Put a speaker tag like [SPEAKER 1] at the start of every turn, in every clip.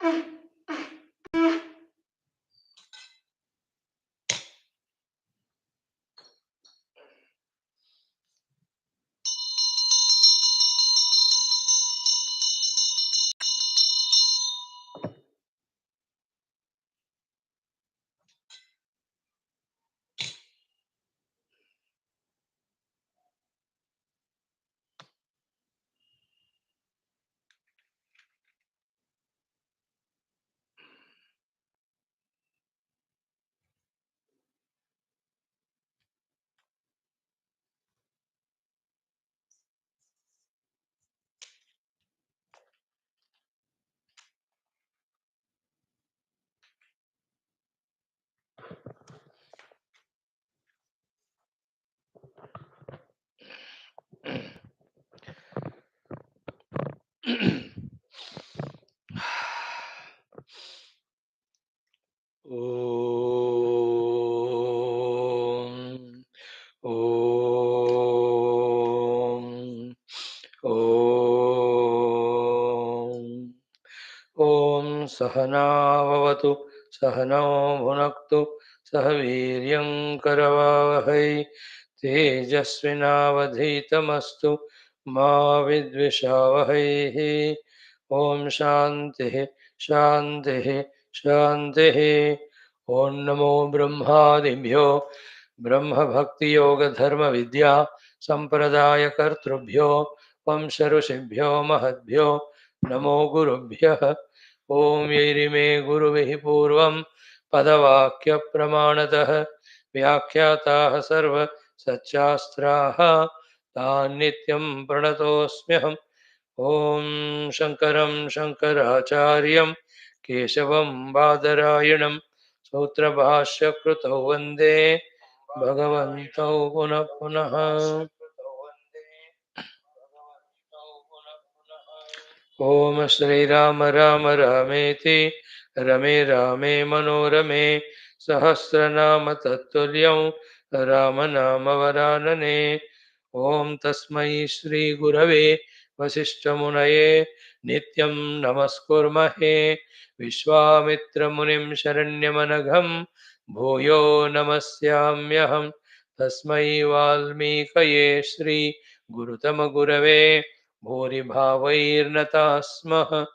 [SPEAKER 1] ओम सहनाववतु सहनौ भुनक्तु सह वीर्यं करवावहै तेजस्विनावधीतमस्तु मा विद्विषावहै। ओम शांति शांति शांति। ओम नमो ब्रह्मादिभ्यो ब्रह्म भक्ति योग धर्म विद्या संप्रदाय कर्तृभ्यो वंश ऋषिभ्यो महद्भ्यो नमो गुरुभ्यः। ओम येरिमे गुरुभिः पूर्वं पदवाक्य प्रमाणतः व्याख्याताः सर्व सच्चास्त्राः तान् नित्यं प्रणतोऽस्म्यहम्। ओम शंकरं शंकराचार्यं केशवं बादरायणं सूत्रभाष्य कृतौ वन्दे भगवन्तौ पुनः पुनः। ओम श्री राम राम रामेति रमे रामे मनोरमे सहस्रनाम तत्तुल्यं राम नाम वरानने। ओम तस्मै श्री गुरवे वसिष्ठमुनये नित्यं नमस्कुर्महे। विश्वामित्र मुनिं शरण्यमनघं भूयो नमस्याम्यहम्। तस्मै वाल्मीकये श्री गुरुतम गुरवे भूरिभावैर्नताः स्मः।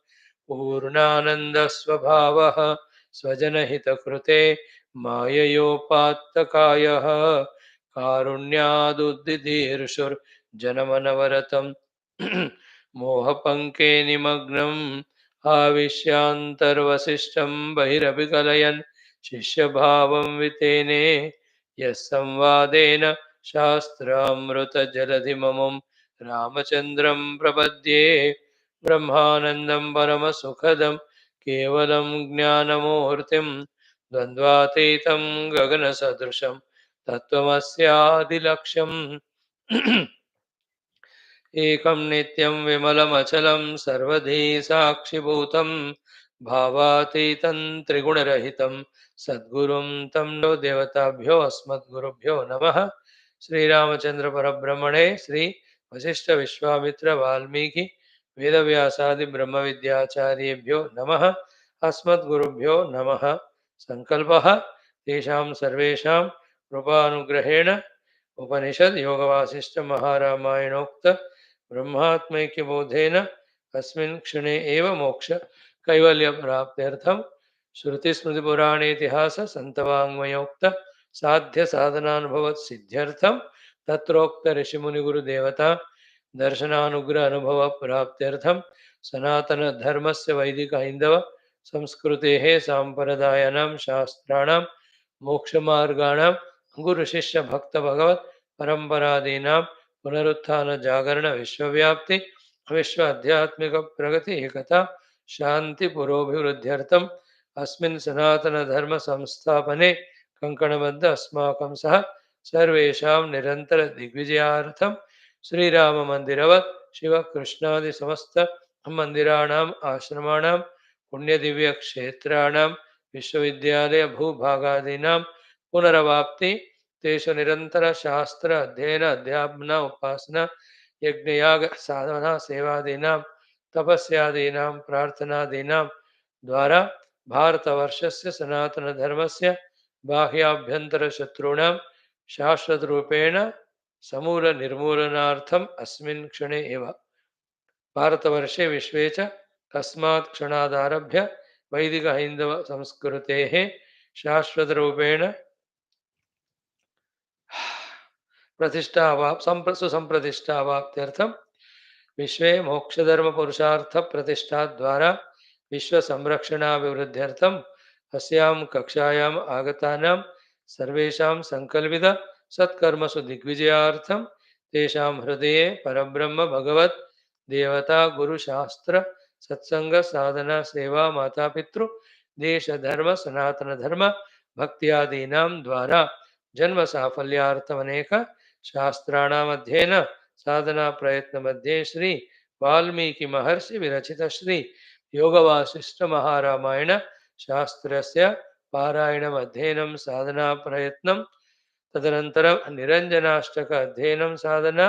[SPEAKER 1] पूर्णानन्दस्वभावः स्वजनहितकृते माययोपात्तकायः कारुण्यादुद्दिधीर्षुर्जनमनवरतं मोहपङ्के निमग्नम् आविश्यान्तर्वसिष्ठं बहिरभिकलयन् शिष्यभावं वितेने यः संवादेन शास्त्रामृतजलधिममुं रामचन्द्रं प्रपद्ये। ब्रह्मानन्दं परमसुखदं केवलं ज्ञानमूर्तिं द्वन्द्वातीतं गगनसदृशं तत्त्वमस्यादिलक्ष्यम्। एकं नित्यं विमलमचलं सर्वधी साक्षिभूतं भावातीतं त्रिगुणरहितं सद्गुरुं तं नो देवताभ्यो अस्मद्गुरुभ्यो नमः। श्रीरामचंद्र परब्रह्मणे श्री वशिष्ठ विश्वामित्र वाल्मीकि वेदव्यासादि ब्रह्म विद्याचार्येभ्यो नमः। अस्मद्गुरुभ्यो नमः। संकल्पः तेषां सर्वेषां कृपानुग्रहेण उपनिषद योग वासिष्ठ महारामायणोक्त ब्रह्मात्मैक्य बोधेन अस्मिन् क्षणे एव मोक्ष कैवल्य प्राप्त्यर्थं श्रुति स्मृति पुराण इतिहास संतवाङ्मयोक्त साध्य साधनानुभव सिद्ध्यर्थं तत्रोक्त ऋषि मुनि गुरु देवता दर्शनानुग्रह अनुभव प्राप्त्यर्थं सनातन धर्मस्य वैदिक हिंदव संस्कृतेः सांप्रदायानां शास्त्राणां मोक्षमार्गाणां गुरु शिष्य भक्त भगवत परंपरादीनां पुनरुत्थान जागरण विश्वव्याप्ति विश्व आध्यात्मिक प्रगति एकता शांति पुरोभिवृद्ध्यर्थम अस्मिन् सनातन धर्म संस्थापने कंकणबद्ध अस्माकं सह सर्वेषां निरंतर दिग्विजयार्थम श्रीराम मंदिरवत् शिव कृष्णादि समस्त मंदिराणाम् आश्रमाणां पुण्य दिव्य क्षेत्राणां विश्वविद्यालय भूभागादीनां पुनरवाप्ति तेषु निरंतर शास्त्र अध्ययन अध्यापना उपासना यज्ञयाग साधना सेवादीनां तपस्यादीनां प्रार्थनादीनां द्वारा भारतवर्षस्य सनातनधर्मस्य बाह्याभ्यन्तरशत्रूणां शाश्वतरूपेण समूलनिर्मूलनार्थम् अस्मिन् क्षणे एव भारतवर्षे विश्वे च तस्मात् क्षणादारभ्य वैदिकहैन्दवसंस्कृतेः शाश्वतरूपेण सुसंप्रतिष्ठावाप्त्यर्थं विश्वे मोक्षधर्मपुरुषार्थप्रतिष्ठाद्वारा विश्वसंरक्षणाभिवृद्ध्यर्थम् अस्यां कक्षायाम् आगतानां सर्वेषां संकल्पित सत्कर्मसु दिग्विजयार्थं तेषां हृदये परब्रह्म भगवत् देवता गुरुशास्त्र सत्संग साधना सेवा मातापितृ देश धर्म सनातन धर्म भक्त्यादीनां द्वारा जन्म साफल्यार्थमनेक शास्त्राणाम् अध्ययन साधना प्रयत्न मध्ये श्री वाल्मीकि महर्षि विरचित श्री योग वासिष्ठ महारामायण शास्त्रस्य पारायणम् अध्ययनं साधना प्रयत्नं तदनन्तरं निरञ्जनाष्टक अध्ययनं साधना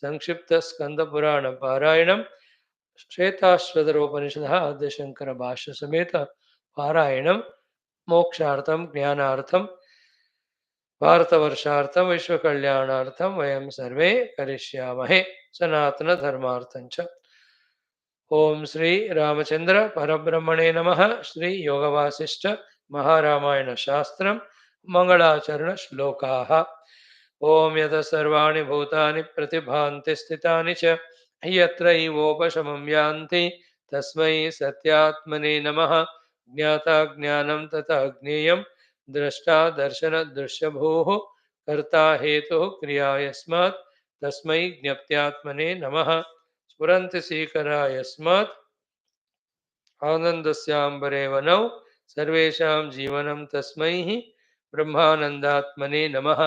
[SPEAKER 1] संक्षिप्त स्कंद पुराण पारायणं श्वेताश्वतरोपनिषदः आद्यशंकर भाष्य समेत पारायणं मोक्षार्थं ज्ञानार्थं भारतवर्षार्थं विश्वकल्याणार्थं वयं सर्वे करिष्यामहे सनातनधर्मार्थं च। ओम श्री रामचंद्र परब्रह्मणे नमः। श्री योगवासिष्ठ महारामायण शास्त्रं मंगलाचरण श्लोकाः। ओम यतः सर्वाणि भूतानि प्रतिभान्ति स्थितानि च यत्रैवोपशमं यान्ति तस्मै सत्यात्मने नमः। ज्ञाता ज्ञानं तथा ज्ञेयं द्रष्टा दर्शन दृश्यभूः कर्ता हेतुः क्रिया यस्मात् तस्मै ज्ञप्त्यात्मने नमः। स्फुरन्ति सीकरा यस्मात् आनन्दस्याम्बरे वनौ सर्वेषां जीवनं तस्मै ब्रह्मानन्दात्मने नमः।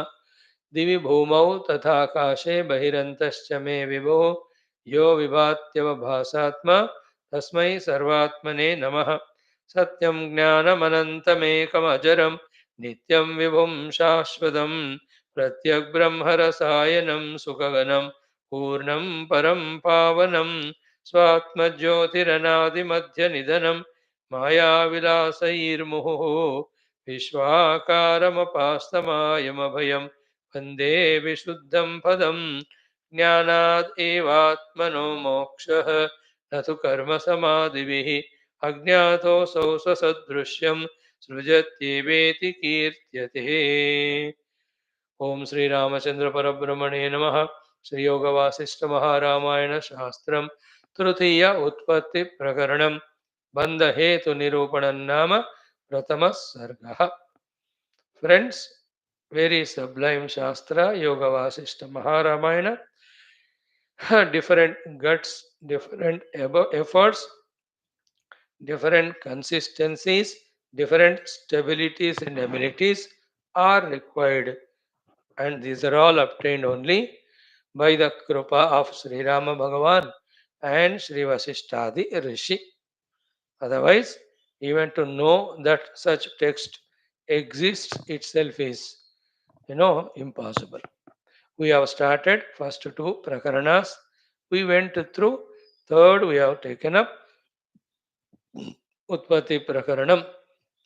[SPEAKER 1] दिवि भूमौ तथाकाशे बहिरन्तश्च मे विभो यो विभात्यवभासात्मा तस्मै सर्वात्मने नमः। सत्यं ज्ञानमनन्तमेकमजरं नित्यं विभुं शाश्वतं प्रत्यग्ब्रह्मरसायनं सुखगनं पूर्णं परं पावनं स्वात्मज्योतिरनादिमध्यनिधनं मायाविलासैर्मुहुः विश्वाकारमपास्तमायमभयं वन्दे विशुद्धं पदं। ज्ञानाद् एवात्मनो मोक्षः न तु कर्मसमाधिभिः अज्ञातोऽसौ स्वसदृश्यं सृजत्येवेति कीर्त्यते। ओम श्री रामचंद्र परब्रह्मणे नमः। श्री योग वासिष्ठ महारामायण शास्त्रम तृतीय उत्पत्ति प्रकरणम बंध हेतु निरूपणं नाम प्रथम सर्गः। Friends, very sublime shastra yoga vasishta mahaраमायण, different guts, different efforts, different consistencies, different stabilities and abilities are required, and these are all obtained only by the krupa of Sri Rama Bhagavan and SRIVASHISTHADI Rishi. Otherwise, even to know that such text exists itself is, impossible. We have started first two prakaranas. We went through third. We have taken up Utpatti Prakranam.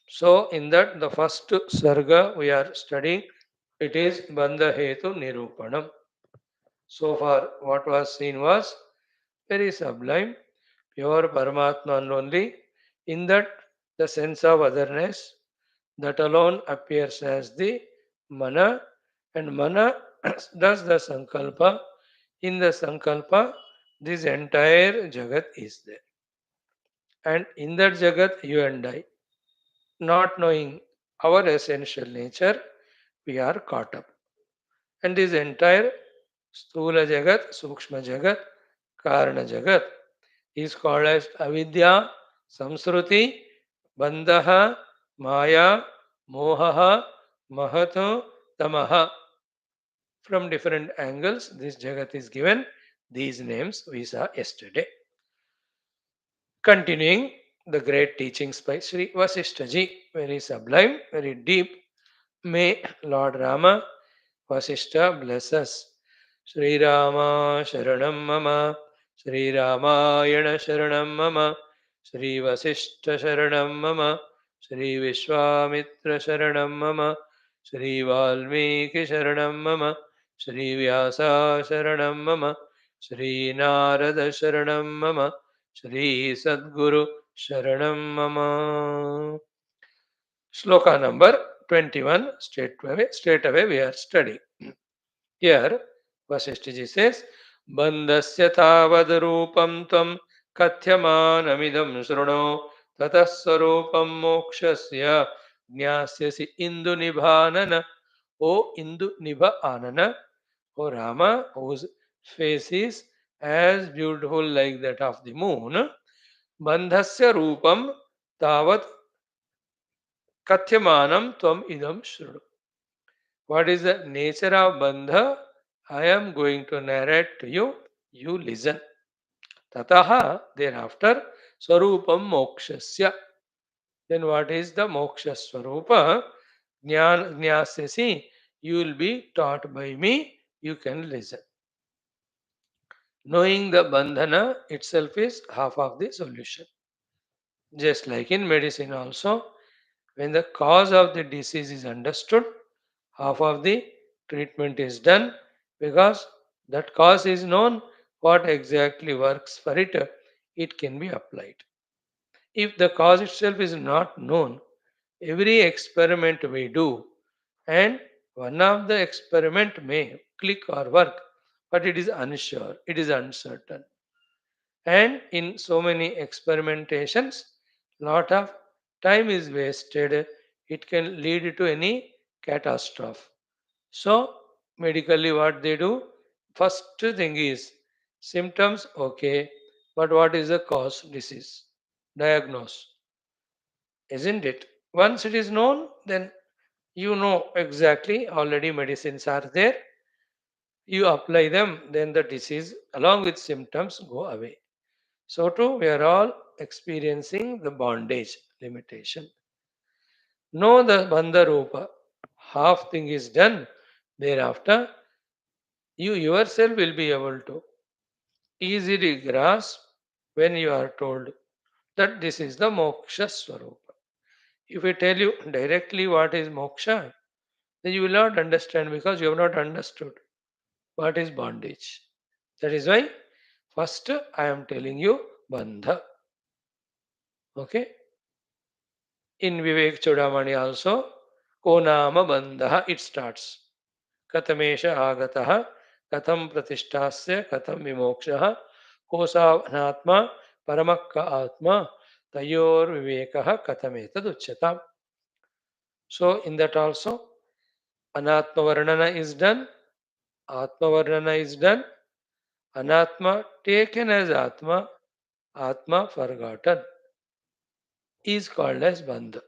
[SPEAKER 1] So, in that, the first sarga we are studying, it is Bandha Hetu Nirupanam. So far, what was seen was very sublime, pure Paramatman only. In that, the sense of otherness, that alone appears as the mana, and mana does the sankalpa. In the sankalpa, this entire jagat is there. And in that jagat, you and I, not knowing our essential nature, we are caught up. And this entire Sthula Jagat, Sukshma Jagat, Karana Jagat is called as Avidya, Samsruti, Bandha, Maya, Moha, Mahathu, Tamaha. From different angles, this Jagat is given these names we saw yesterday. Continuing the great teachings by Sri Vasishtha Ji, very sublime, very deep. May Lord Rama, Vasishtha bless us. Sri Rama Sharanam Mama, Sri Ramayana Sharanam Mama, SRIVASHISHTHA Sharanam Mama, SRI VISHWAMITRA Sharanam Mama, SRI Valmiki Sharanam Mama, SRI Vyasa Sharanam Mama, SRI Narada Sharanam Mama, SRI Sadguru Sharanam Mama. Shloka number 21, straight away we are studying. Here, Vasishtha says, Bandhasya tavad rupam tvam kathyamanamidam sruno tatah sarupam mokshasya jnasyasi indu nibhanana. O Indu Nibha Anana, O Rama, whose face is as beautiful like that of the moon, Bandhasya Rupam Tavat Kathyamanam Tvam Idam Shrudu. What is the nature of Bandha? I am going to narrate to you. You listen. Tataha, thereafter, Swarupam Mokshasya. Then what is the Moksha Swarupa? Jnasyasi. You will be taught by me. You can listen. Knowing the bandhana itself is half of the solution. Just like in medicine also, when the cause of the disease is understood, half of the treatment is done, because that cause is known, what exactly works for it, it can be applied. If the cause itself is not known, every experiment we do, and one of the experiment may click or work, but it is unsure, it is uncertain. And in so many experimentations, lot of time is wasted. It can lead to any catastrophe. So, medically, what they do, first thing is symptoms, okay, but what is the cause? Disease. Diagnose, isn't it? Once it is known, then you know exactly, already medicines are there. You apply them, then the disease along with symptoms go away. So too, we are all experiencing the bondage limitation. Know the bandha rupa. Half thing is done. Thereafter, you yourself will be able to easily grasp when you are told that this is the moksha swarupa. If I tell you directly what is moksha, then you will not understand, because you have not understood what is bondage. That is why first I am telling you bandha. Okay? In Vivek Chodamani also, Ko Nama Bandha, it starts. Katamesha Agataha, Katam Pratistasya, Katam Vimokshaha, Kosa Anatma, Paramakka Atma, Tayor Vivekaha, Katameta Duchyatam. So, in that also, Anatma Varnana is done, Atma Varnana is done, Anatma taken as Atma, Atma forgotten, is called as Bandha.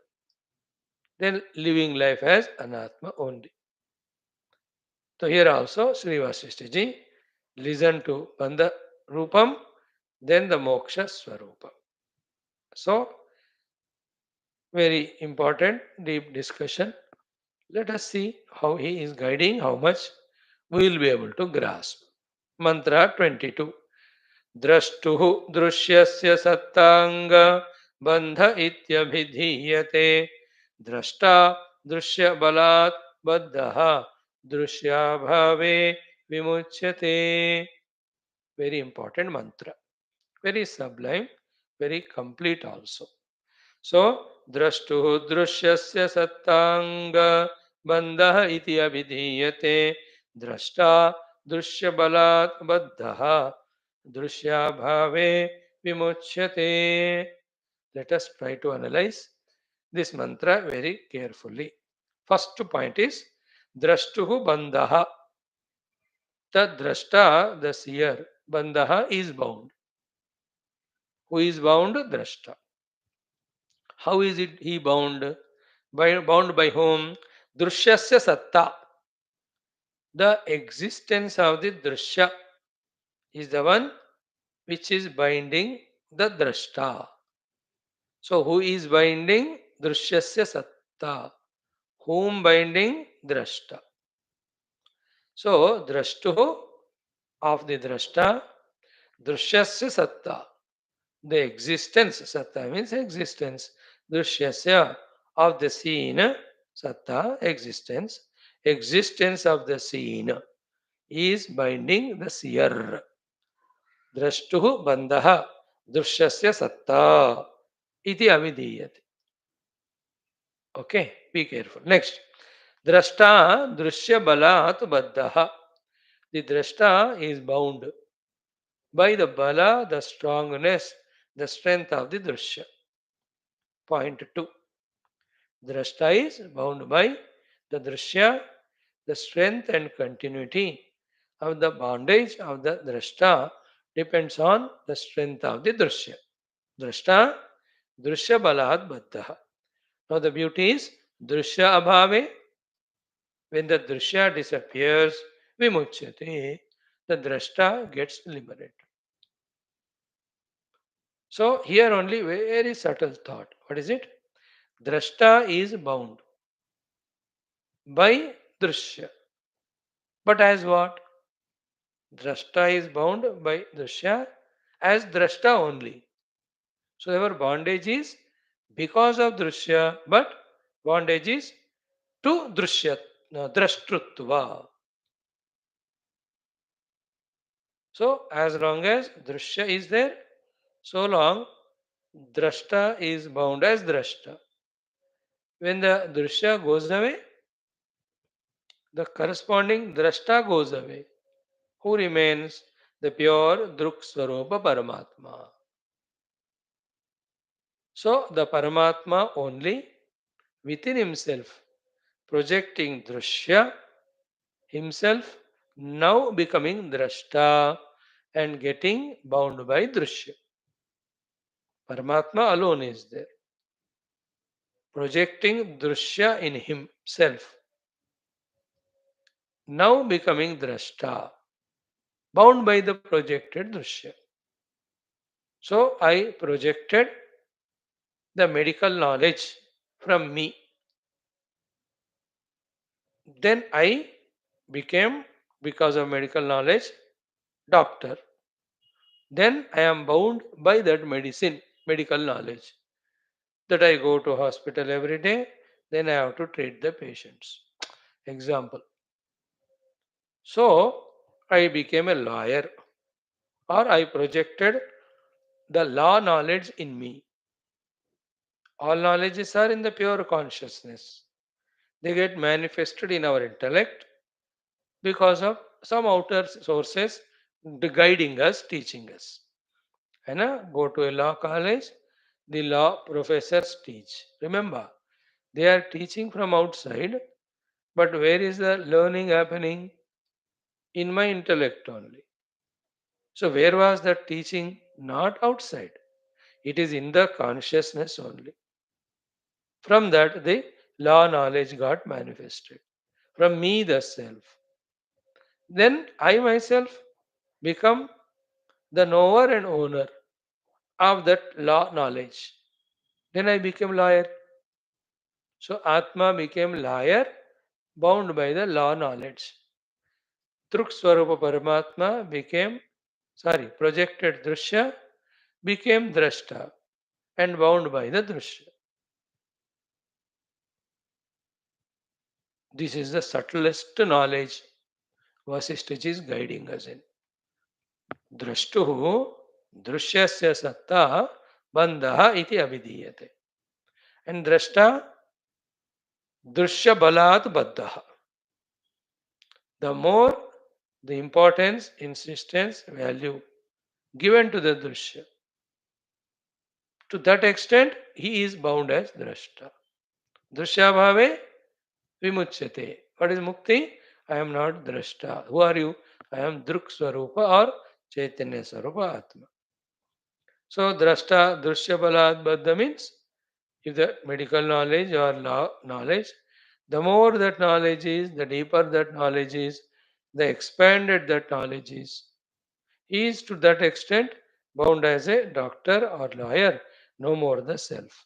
[SPEAKER 1] Then living life as Anatma only. So here also Sri Vashishtha listen to Bandha Rupam, then the Moksha Swarupa. So very important deep discussion. Let us see how he is guiding, how much we will be able to grasp. Mantra 22. Drashtuhu drushyasya sattanga bandha ityabhidhiyate drashta drushya balat baddha drushya bhave vimuchyate. Very important mantra, very sublime, very complete also. So, drashtuhu drushyasya sattanga bandha iti abhidhiyate drashta drushya balat baddha drushya bhave vimuchyate. Let us try to analyze this mantra very carefully. First point is drashtuhu bandha. The drashta, the seer, bandha is bound. Who is bound? Drashta. How is it he bound? Bound by whom? Drushyasya satta. The existence of the drushya is the one which is binding the drashta. So who is binding? Drushyasya satta. Whom binding? Drashta. So drashtuhu of the drashta, drushyasya satta. The existence, satta means existence. Drushasya, of the seen, satta, existence. Existence of the seen is binding the seer. Drashtuh bandha drushasya satta iti avidiyate. Okay, be careful. Next, drashta drushya balat baddha. The drashta is bound by the bala, the strongness, the strength of the drushya. Point 2. Drashta is bound by the drashya, the strength and continuity of the bondage of the drashta depends on the strength of the drashya. Drashta, drashya balad baddha. Now the beauty is drashya abhave. When the drashya disappears, vimuchyate, the drashta gets liberated. So here only very subtle thought. What is it? Drashta is bound by drashya. But as what? Drashta is bound by drashya as drashta only. So our bondage is because of drashya, but bondage is to drushya, drashtrutva. So as long as drashya is there, so long drashta is bound as drashta. When the drashya goes away, the corresponding drashta goes away. Who remains? The pure Druk Swarupa Paramatma. So the Paramatma only within himself, projecting Drushya, himself now becoming Drashta and getting bound by Drushya. Paramatma alone is there, projecting Drushya in himself, now becoming Drashta, bound by the projected Drushya. So I projected the medical knowledge from me. Then I became, because of medical knowledge, doctor. Then I am bound by that medicine, medical knowledge. That I go to hospital every day, then I have to treat the patients. Example. So I became a lawyer, or I projected the law knowledge in me. All knowledges are in the pure consciousness. They get manifested in our intellect because of some outer sources guiding us, teaching us. Go to a law college, the law professors teach. Remember, they are teaching from outside, but where is the learning happening? In my intellect only. So, where was that teaching? Not outside, it is in the consciousness only. From that, the law knowledge got manifested. From me, the self. Then I myself become the knower and owner of that law knowledge. Then I became lawyer. So Atma became liar, bound by the law knowledge. Truk Swarupa Paramatma projected Drushya, became Drashta and bound by the Drushya. This is the subtlest knowledge Vasishtha is guiding us in. Drashtuhu Drushyasya Satta Bandha iti Abhidiyate. And Drashta Drushya Balat Baddha. The more the importance, insistence, value given to the Drushya, to that extent, he is bound as Drashta. Drushya bhave vimuchyate. What is mukti? I am not Drashta. Who are you? I am Druk Swarupa or Chaitanya Swarupa Atma. So Drashta, Drushya Balad Baddha means if the medical knowledge or law knowledge, the more that knowledge is, the deeper that knowledge is, the expanded that knowledge is. He is to that extent bound as a doctor or lawyer, no more the self.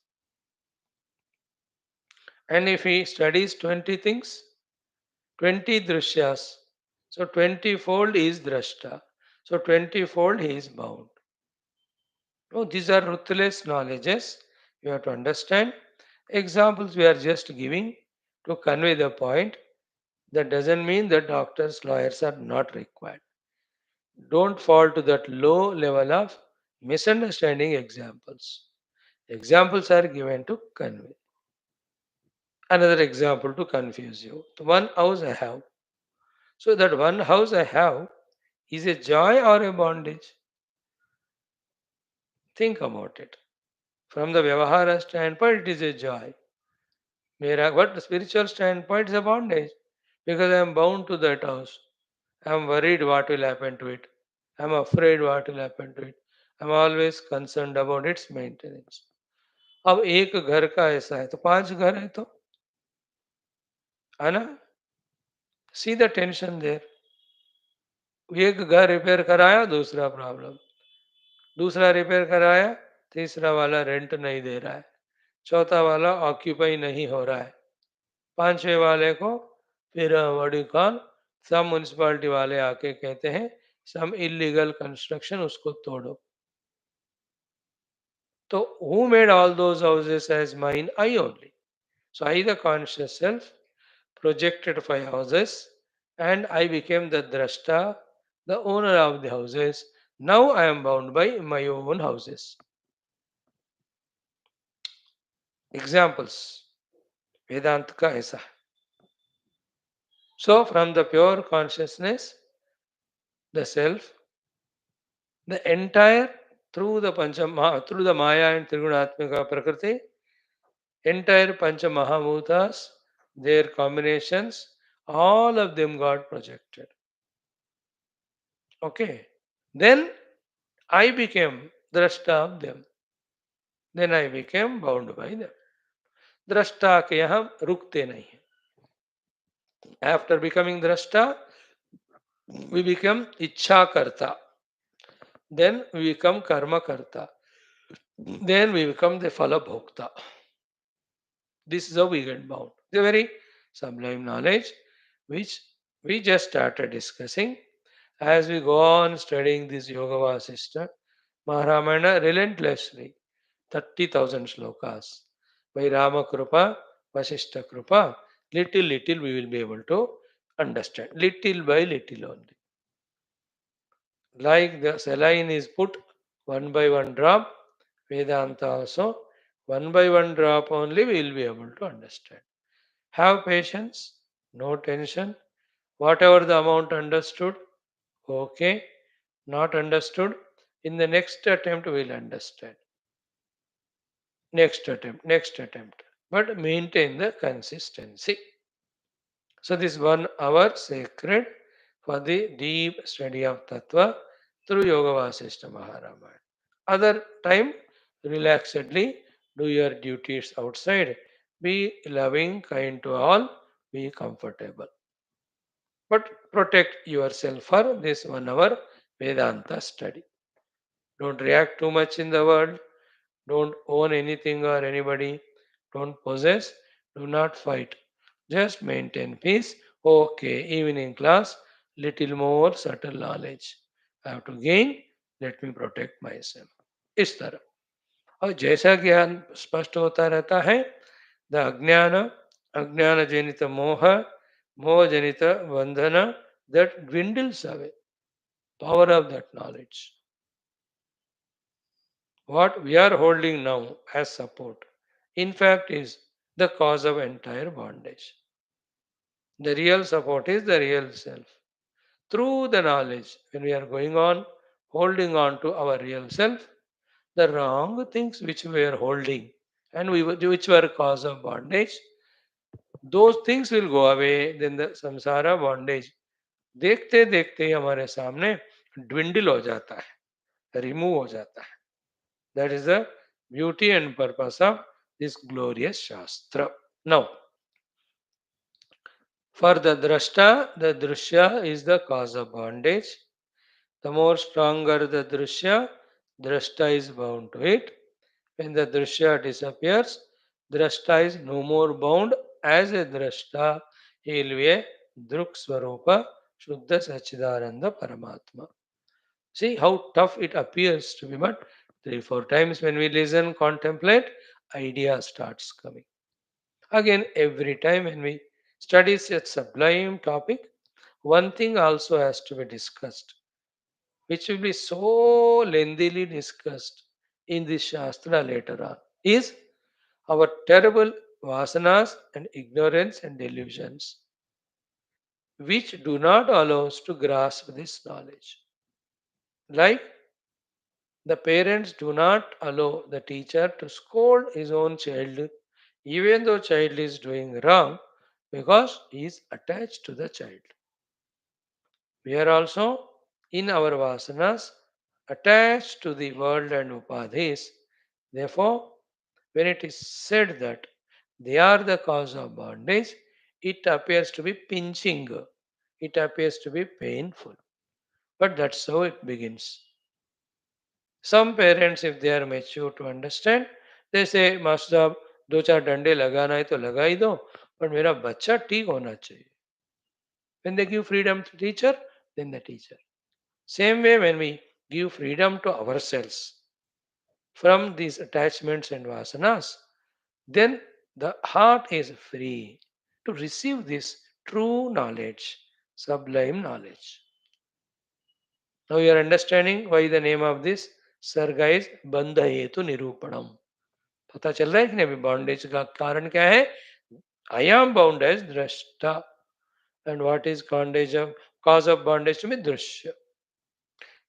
[SPEAKER 1] And if he studies 20 things, 20 drishyas, so 20 fold is drashta. So 20 fold he is bound. Oh, these are ruthless knowledges. You have to understand. Examples we are just giving to convey the point. That doesn't mean that doctors, lawyers are not required. Don't fall to that low level of misunderstanding examples. Examples are given to convey. Another example to confuse you. The one house I have. So that one house I have is a joy or a bondage? Think about it. From the Vyavahara standpoint, it is a joy. But the spiritual standpoint is a bondage because I am bound to that house. I am worried what will happen to it. I am afraid what will happen to it. I am always concerned about its maintenance. अब एक घर का ऐसा है तो पांच घर है तो है ना सी द टेंशन देर एक घर रिपेयर कराया दूसरा प्रॉब्लम दूसरा रिपेयर कराया तीसरा वाला रेंट नहीं दे रहा है चौथा वाला ऑक्यूपाई नहीं हो रहा है पांचवे वाले को फिर वडी कॉल सब म्यूनिसिपालिटी वाले आके कहते हैं सम इलीगल कंस्ट्रक्शन उसको तोड़ो तो who made all those houses as mine? I only. So I, the conscious self, projected five houses and I became the drashta, the owner of the houses. Now I am bound by my own houses. Examples. Vedanta ka aisa. So from the pure consciousness, the self, the entire through the Maya and Trigunatmika Prakriti, entire Pancha Mahabhutas, their combinations, all of them got projected. Okay. Then I became drashta of them. Then I became bound by them. Drashta के हम रुकते नहीं हैं. After becoming drashta, we become ichha karta. Then we become karma karta. Then we become the phala bhokta. This is how we get bound. It's a very sublime knowledge which we just started discussing. As we go on studying this Yoga Vaashishtha, Maharamana relentlessly, 30,000 slokas. By Rama Krupa, Vashishtha Krupa, little we will be able to understand. Little by little only. Like the saline is put one by one drop, Vedanta also, one by one drop only we will be able to understand. Have patience, no tension. Whatever the amount understood, okay. Not understood, in the next attempt we will understand. Next attempt. But maintain the consistency. So this 1 hour sacred for the deep study of Tattva through Yoga Vasishtha Maharamayana. Other time, relaxedly do your duties outside. Be loving, kind to all, be comfortable. But protect yourself for this 1 hour Vedanta study. Don't react too much in the world. Don't own anything or anybody. Don't possess. Do not fight. Just maintain peace. Okay, evening class, little more subtle knowledge. I have to gain. Let me protect myself. इस तरह और जैसा ज्ञान स्पष्ट होता रहता है the अज्ञान जनित मोह मोह जनित बंधन that dwindles away. Power of that knowledge. What we are holding now as support, in fact, is the cause of entire bondage. The real support is the real self. Through the knowledge, when we are going on, holding on to our real self, the wrong things which we are holding and which were cause of bondage, those things will go away. Then the samsara bondage देखते देखते ही हमारे सामने dwindle हो जाता है remove हो जाता है that is the beauty and purpose of this glorious shastra. Now, for the drashta, the drushya is the cause of bondage. The more stronger the drushya, drashta is bound to it. When the drushya disappears, drashta is no more bound as a drashta. He will be a druk swarupa, shuddha sachidananda paramatma. See how tough it appears to be, but 3, 4 times when we listen, contemplate, idea starts coming. Again, every time when we study such sublime topic, one thing also has to be discussed, which will be so lengthily discussed in this Shastra later on, is our terrible vasanas and ignorance and delusions, which do not allow us to grasp this knowledge. Like the parents do not allow the teacher to scold his own child, even though child is doing wrong, because he is attached to the child. We are also in our vasanas attached to the world and upadhis. Therefore, when it is said that they are the cause of bondage, it appears to be pinching, it appears to be painful. But that's how it begins. Some parents, if they are mature to understand, they say, master साहब दो चार डंडे लगाना है तो लगा ही दो पर मेरा बच्चा ठीक होना चाहिए. When they give freedom to teacher, then the teacher. Same way when we give freedom to ourselves from these attachments and vasanas, then the heart is free to receive this true knowledge, sublime knowledge. Now you are understanding why the name of this sarga is Bandha Hetu Nirupanam. पता चल रहा है कि नहीं अभी bondage का कारण क्या है? आई एम बाउंड एज दृष्टा and what is bondage of cause of bondage to be drusya.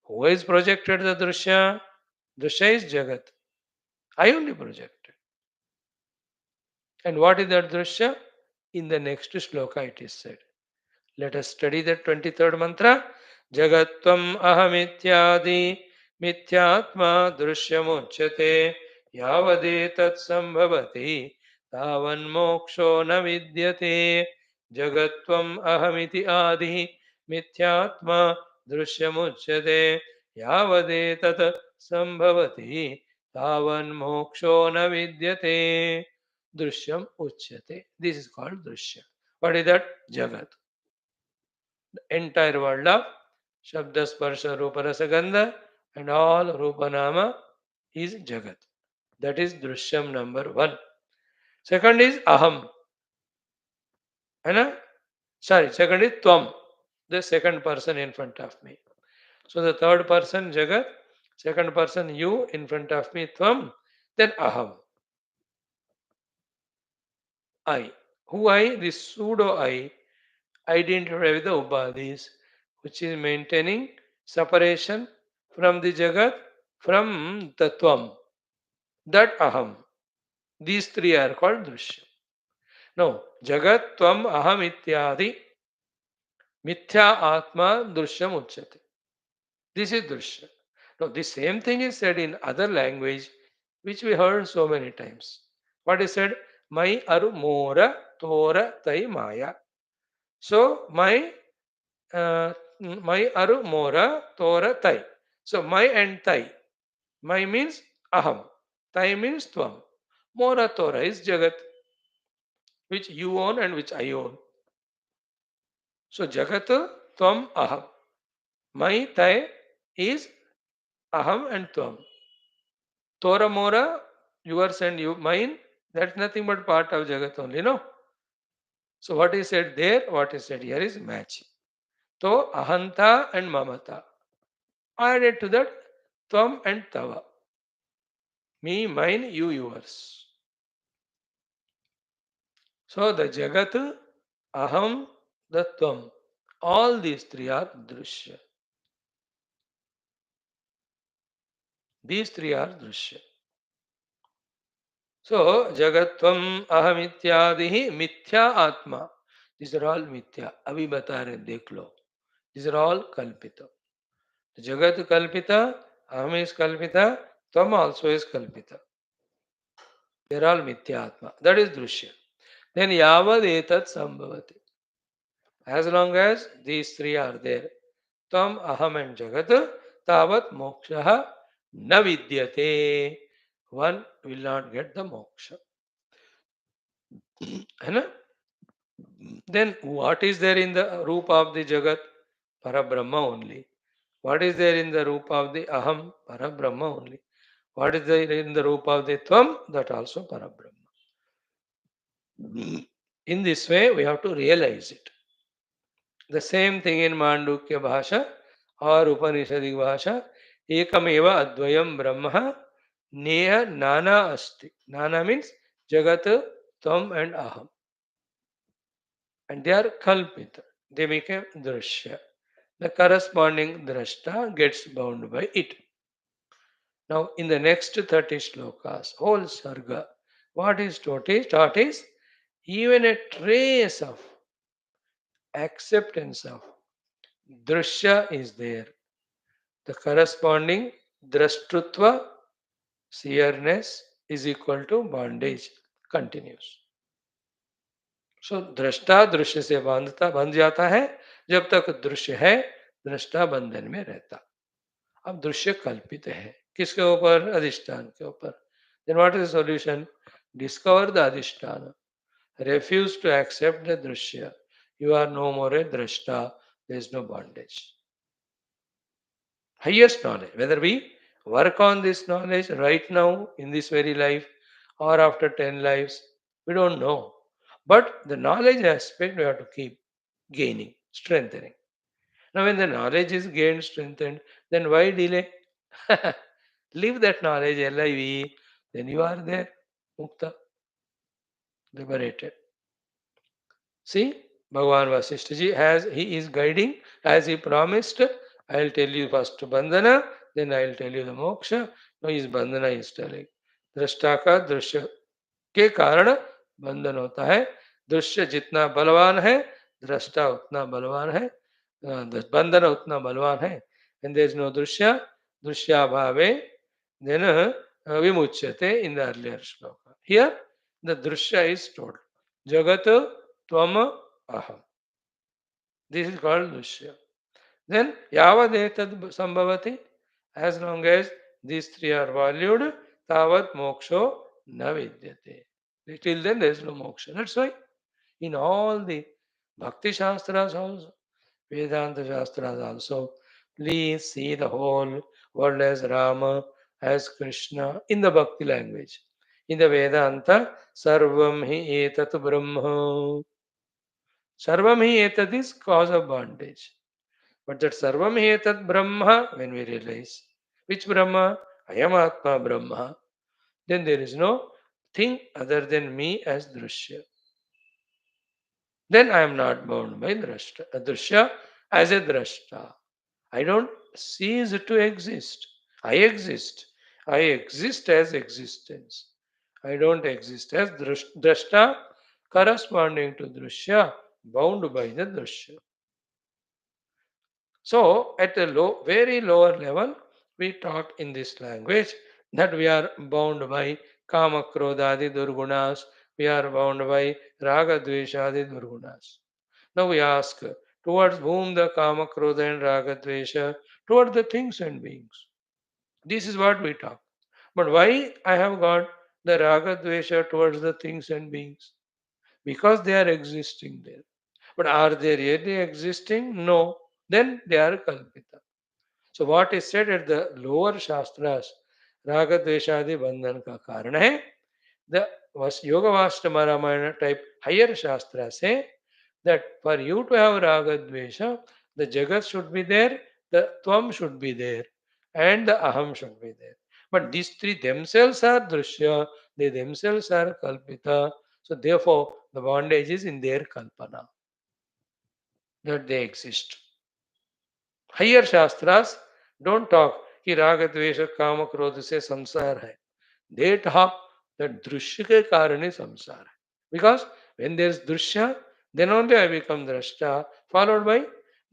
[SPEAKER 1] Who is projected the drusya? Drusya is Jagat. I only projected. And what is that drusya? In the next shloka it is said. Let us study the 23rd mantra. Jagatvam ahamityadi mithyatma drusyamuchyate yavadetat sambhavati tavan moksho na vidyate. Jagatvam ahamiti adi mithyatma drusyamuchyate yavadetat sambhavati tavan moksho na vidyate. Drishyam uchyate. This is called drishya. What is that? Jagat. Entire world of Shabda, Sparsha, Rupa, Rasa, Gandha and all Rupa Nama is Jagat. That is Drishyam number one. Second is Aham. Sorry, second is Tvam, the second person in front of me. So the third person Jagat, second person you in front of me Tvam, then Aham. I. Who I? This pseudo I identified with the upadhis, which is maintaining separation from the Jagat, from the Tvam, that Aham. These three are called Drishya. Now, Jagat, Tvam, Aham ityadi, Mithya Atma Drishyam Uchyate. This is Drishya. Now, the same thing is said in other language, which we heard so many times. What is said? Mai aru mora tora tai maya. So, uh, my aru mora tora tai. So my and tai. My means aham. Tai means tvam. Mora tora is jagat, which you own and which I own. So jagat tvam aham. My tai is aham and tvam. Tora mora, yours and you mine, that's nothing but part of jagat only, no? So what is said there, what is said here is match. So ahanta and mamata. Added to that, tvam and tava. Me, mine, you, yours. So the Jagat, Aham, the Tvam, all these three are Drushya. These three are Drushya. So Jagatvam, Aham ityadihi, Mithya Atma. These are all Mithya. Abhi bata rahe, dekh lo. These are all Kalpita. Jagat Kalpita, Aham is Kalpita, Tvam also is Kalpita. They are all Mithya Atma. That is Drushya. Then Yavad Etat Sambhavati. As long as these three are there, Tam, Aham and Jagat, Tavat Moksha na vidyate. One will not get the moksha. Then what is there in the Rupa of the Jagat? Parabrahma only. What is there in the Rupa of the Aham? Parabrahma only. What is in the Rupa of the Tvam? That also Parabrahma. In this way, we have to realize it. The same thing in Mandukya Bhasha or Upanishadic Bhasha. Ekameva Advayam Brahma Neha Nana Asti. Nana means Jagat, Tvam and Aham. And they are Kalpita. They became Drushya. The corresponding Drashta gets bound by it. Now, in the next 30 slokas, whole Sarga, what is taught is even a trace of acceptance of Drushya is there. The corresponding Drashtutva, seerness, is equal to bondage. Continues. सो दृष्टा दृश्य से बंध जाता है जब तक दृश्य है दृष्टा बंधन में रहता. अब दृश्य कल्पित है किसके ऊपर? अधिष्ठान के ऊपर. Then what is the solution? Discover the अधिष्ठान. refuse to accept the drishya. You are no more a drashta. There is no bondage. Highest knowledge. Whether we work on this knowledge right now in this very life or after 10 lives, we don't know. But the knowledge aspect we have to keep gaining, strengthening. Now, when the knowledge is gained, strengthened, then why delay? Leave that knowledge, LIV, then you are there, Mukta, liberated. See, Bhagavan Vaashishtha ji, as he is guiding, as he promised, I'll tell you first Bandhana, then I'll tell you the Moksha. Now his Bandhana is telling. दृष्टा का दृश्य के कारण बंधन होता है. दृश्य जितना बलवान है दृष्टा उतना बलवान है, बंधन उतना बलवान है. And there is no दृश्य, दृश्याभावे, then vimuchyate in the earlier shloka. Here the दृश्य is told. Jagat Tvam Aham. This is called Dusya. Then Yavadetad Sambhavati, as long as these three are valued, Tavat Moksho Na Vidyate. Till then there is no moksha. That's why in all the Bhakti Shastras also, Vedanta Shastras also, please see the whole world as Rama, as Krishna in the Bhakti language. In the Vedanta, Sarvam hi etat Brahma. Sarvam hi etat is cause of bondage. But that Sarvam hi etat Brahma, when we realize, which Brahma? Ayam Atma Brahma. Then there is no thing other than me as Drushya. Then I am not bound by Drushya as a Drashta. I don't cease to exist. I exist. I exist as existence. I don't exist as Drashta corresponding to Drushya, bound by the Drushya. So, at a very lower level, we talk in this language that we are bound by Kama Krodadi Durgunas, we are bound by Raga Dveshadi Durgunas. Now we ask, towards whom the Kama Krodha and Raga Dvesha? Towards the things and beings. This is what we talk. But why I have got the Raga Dvesha towards the things and beings? Because they are existing there. But are they really existing? No. Then they are Kalpita. So what is said at the lower Shastras, Raga Dveshadi Bandhan ka Karana hai, the Yoga Vashtama Ramayana type higher Shastras say that for you to have Raga Dvesha, the Jagat should be there, the Tvam should be there, and the Aham should be there. But these three themselves are Drushya, they themselves are Kalpita, so therefore the bondage is in their Kalpana, that they exist. Higher Shastras don't talk कि राग द्वेष काम क्रोध से संसार है. They talk that दृश्य के कारण ही संसार है. Because when there is drishya, then only I become drashta, followed by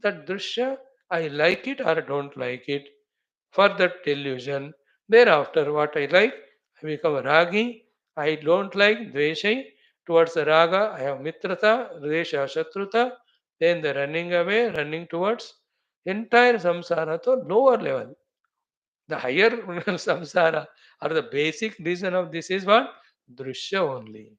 [SPEAKER 1] that drishya, I like it or don't like it. For that illusion, thereafter what I like, I become ragi, I don't like dveshai. Towards the raga, I have mitrata, dvesha, shatruta, then the running away, running towards entire samsara to lower level. The higher samsara or the basic reason of this is what? Drishya only.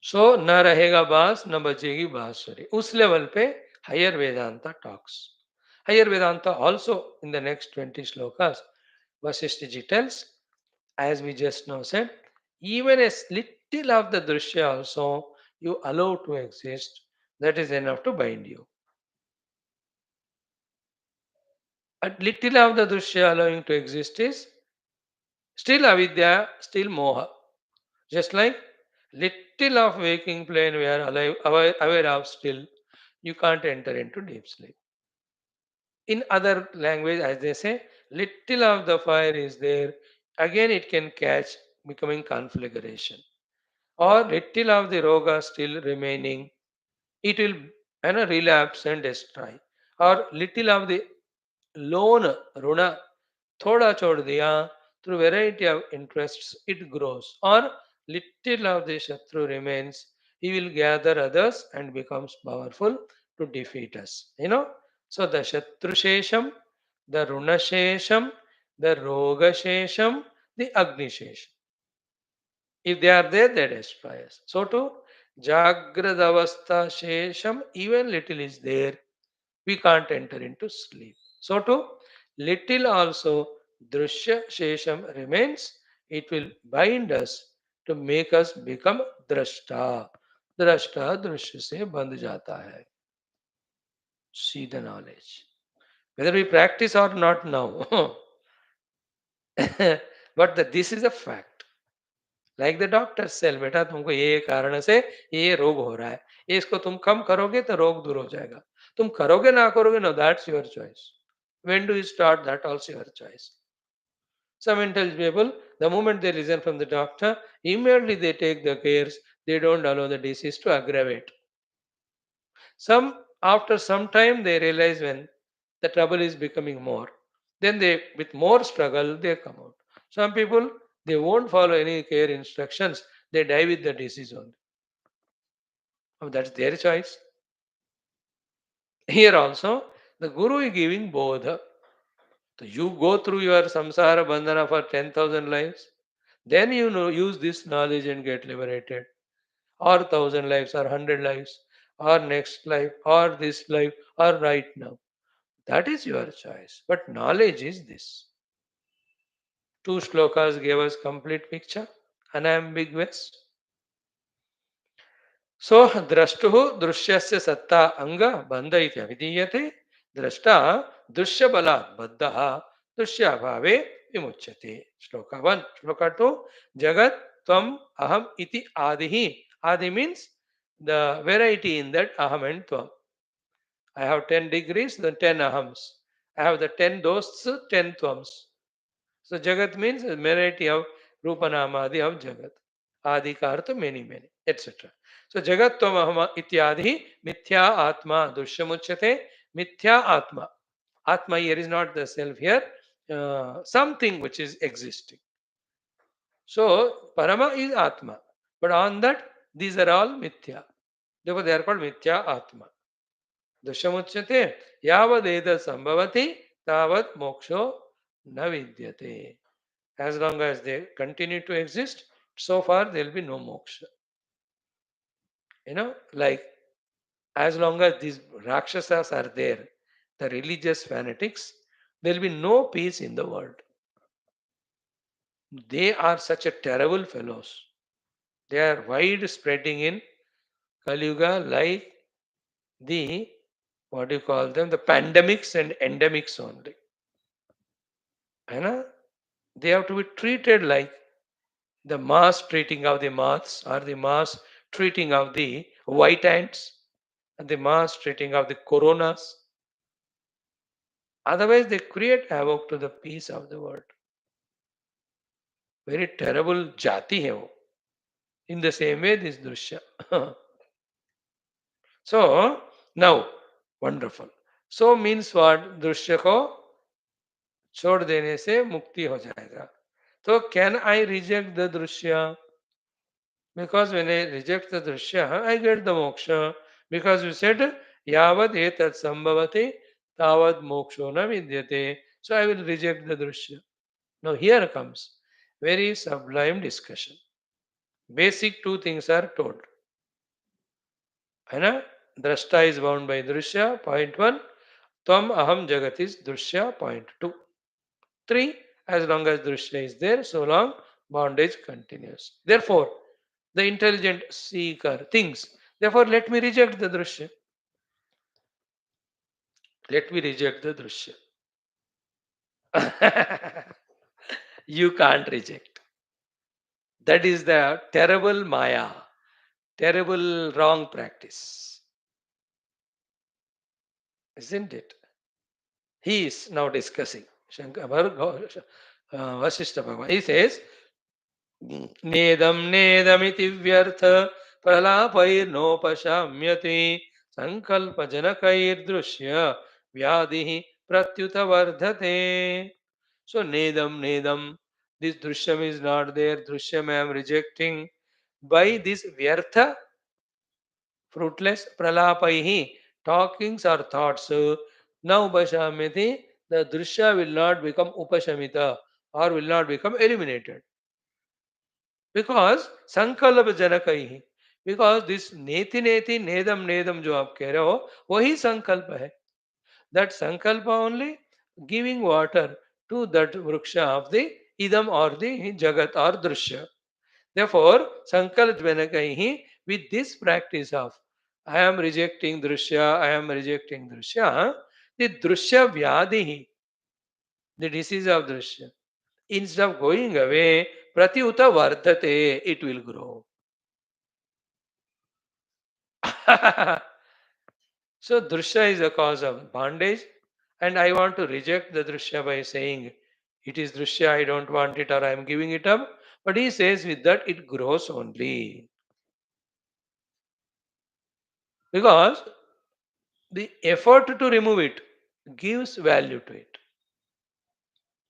[SPEAKER 1] सो न रहेगा बास न बचेगी बांसुरी. उस level पे higher Vedanta talks. Higher Vedanta also in the next 20 shlokas Vasishtha tells, as we just now said, even a little of the drushya also you allow to exist, that is enough to bind you. A little of the drushya allowing to exist is still avidya, still moha. Just like little of waking plane we are alive, aware of still, you can't enter into deep sleep. In other language, as they say, little of the fire is there. Again, it can catch, becoming conflagration. Or little of the roga still remaining, it will relapse and destroy. Or little of the loan, runa, thoda chod diya, through variety of interests, it grows. Or little of the Shatru remains, he will gather others and becomes powerful to defeat us. So the Shatru Shesham, the Runa Shesham, the Roga Shesham, the Agni Shesham. If they are there, they destroy us. So too, Jagradavastha Shesham, even little is there, we can't enter into sleep. So too, little also Drushya Shesham remains, it will bind us to make us become Drashta. Drashta Drushya se band jata hai. See the knowledge. Whether we practice or not now, but this is a fact. Like the doctor says बेटा तुमको ये कारण से ये रोग हो रहा है, ये इसको तुम कम करोगे तो रोग दूर हो जाएगा, तुम करोगे ना करोगे, no that's your choice. When do you start? That also your choice. Some intelligent people, the moment they listen from the doctor, immediately they take the cares. They don't allow the disease to aggravate. Some, after some time, they realize when the trouble is becoming more. Then they, with more struggle, they come out. Some people, they won't follow any care instructions. They die with the disease only. Oh, that's their choice. Here also, the Guru is giving bodha. So you go through your samsara bandhana for 10,000 lives, then you know use this knowledge and get liberated. Or 1,000 lives, or 100 lives, or next life, or this life, or right now. That is your choice. But knowledge is this. Two shlokas gave us complete picture, unambiguous. So drashtuhu drishyasya satta anga bandha iti avidiyate drashta drishyabala baddha drishyabhave vimuchyate. Shloka 1. Shloka 2. Jagat tvam aham iti adihi. Adi means the variety in that aham and tvam. I have 10 degrees, then 10 ahams. I have the 10 dosts, 10 twams. So Jagat means a variety of Rupanamadi of Jagat. Adi ka artha many, many, etc. So Jagat Tvamahama ityadi mithya atma dusyamuchyate. Mithya atma. Atma here is not the self here, something which is existing. So Parama is Atma. But on that, these are all mithya. Therefore, they are called mithya atma. Dusyamuchyate yavadeda sambhavati tavad moksho na vidyate. As long as they continue to exist, so far there will be no moksha. Like as long as these Rakshasas are there, the religious fanatics, there will be no peace in the world. They are such a terrible fellows. They are wide spreading in Kali Yuga like the, what do you call them, the pandemics and endemics only. They have to be treated like the mass treating of the moths, or the mass treating of the white ants, and the mass treating of the coronas. Otherwise, they create havoc to the peace of the world. Very terrible jati hai wo. In the same way, this drushya. So, now, wonderful. So means what? Drushya ko छोड़ देने से मुक्ति हो जाएगा. तो can I reject the drushya? Because when I reject the drushya, I get the moksha. Because you said, yavad etat sambhavati, tavad moksho na vidyate. So I will reject the drushya. Now here comes very sublime discussion. Basic two things are told. Drashta is bound by drushya, point 1. Tvam aham jagat is drushya, point 2. 3. As long as Drushya is there, so long bondage continues. Therefore, the intelligent seeker thinks, therefore, let me reject the Drushya. Let me reject the Drushya. You can't reject. That is the terrible Maya, terrible wrong practice. Isn't it? He is now discussing. Vaashishtha Bhagavan. He says, Nedam nedamiti vyartha pralapairnopashamyati sankalpa janakair drushya vyadihi pratyuta vardhate. So nedam, this drishyam is not there, drishyam I am rejecting. By this vyartha, fruitless, pralapaihi, talkings or thoughts, now upashamyati, the drishya will not become upashamita or will not become eliminated. Because संकल्प जनक ही, because this नेति नेति नेदम नेदम जो आप कह रहे हो वही संकल्प है. That sankalpa only giving water to that vriksha of the idam or the jagat or drushya. Therefore, sankalp janakahi, with this practice of I am rejecting drushya, I am rejecting drushya, the drushya vyadihi, the disease of drushya, instead of going away, pratyuta vardhate, it will grow. So drishya is the cause of bondage, and I want to reject the drishya by saying it is drishya, I don't want it or I am giving it up. But he says with that it grows only. Because the effort to remove it gives value to it.